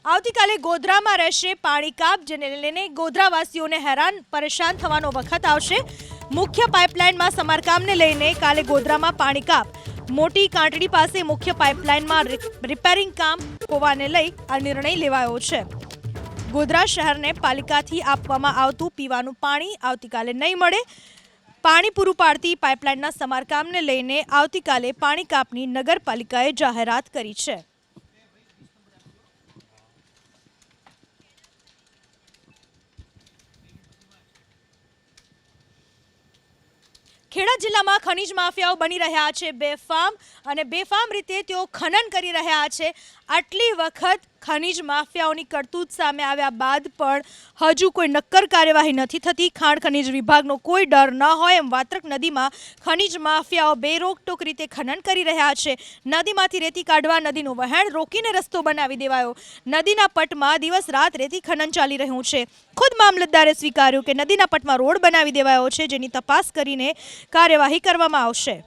આવતીકાલે ગોધરામાં રહેશે પાણી કાપ, જેને લઈને ગોધરાવાસીઓને હેરાન પરેશાન થવાનો વખત આવશે। મુખ્ય પાઇપલાઇનમાં સમારકામને લઈને કાલે ગોધરામાં પાણી કાપ। મોટી કાંટડી પાસે મુખ્ય પાઇપલાઇનમાં રિપેરિંગ કામ હોવાને લઈ આ નિર્ણય લેવાયો છે। ગોધરા શહેરને પાલિકાથી આપવામાં આવતું પીવાનું પાણી આવતીકાલે નહીં મળે। પાણી પૂરું પાડતી પાઇપલાઇનના સમારકામને લઈને આવતીકાલે પાણી કાપની નગરપાલિકાએ જાહેરાત કરી છે। ખેડા જિલ્લામાં ખનીજ માફિયાઓ બની રહ્યા છે બેફામ, અને બેફામ રીતે તેઓ ખનન કરી રહ્યા છે। આટલી વખત ખનીજ માફિયાઓની કરતૂત સામે આવ્યા બાદ પણ હજુ કોઈ નક્કર કાર્યવાહી નથી થતી। ખાણ ખનીજ વિભાગનો કોઈ ડર ન હોય એમ વાત્રક નદીમાં ખનીજ માફિયાઓ બેરોકટોક રીતે ખનન કરી રહ્યા છે। નદીમાંથી રેતી કાઢવા નદીનું વહેણ રોકીને રસ્તો બનાવી દેવાયો। નદીના પટમાં દિવસ રાત રેતી ખનન ચાલી રહ્યું છે। ખુદ મામલતદારે સ્વીકાર્યું કે નદીના પટમાં રોડ બનાવી દેવાયો છે, જેની તપાસ કરીને કાર્યવાહી કરવામાં આવશે।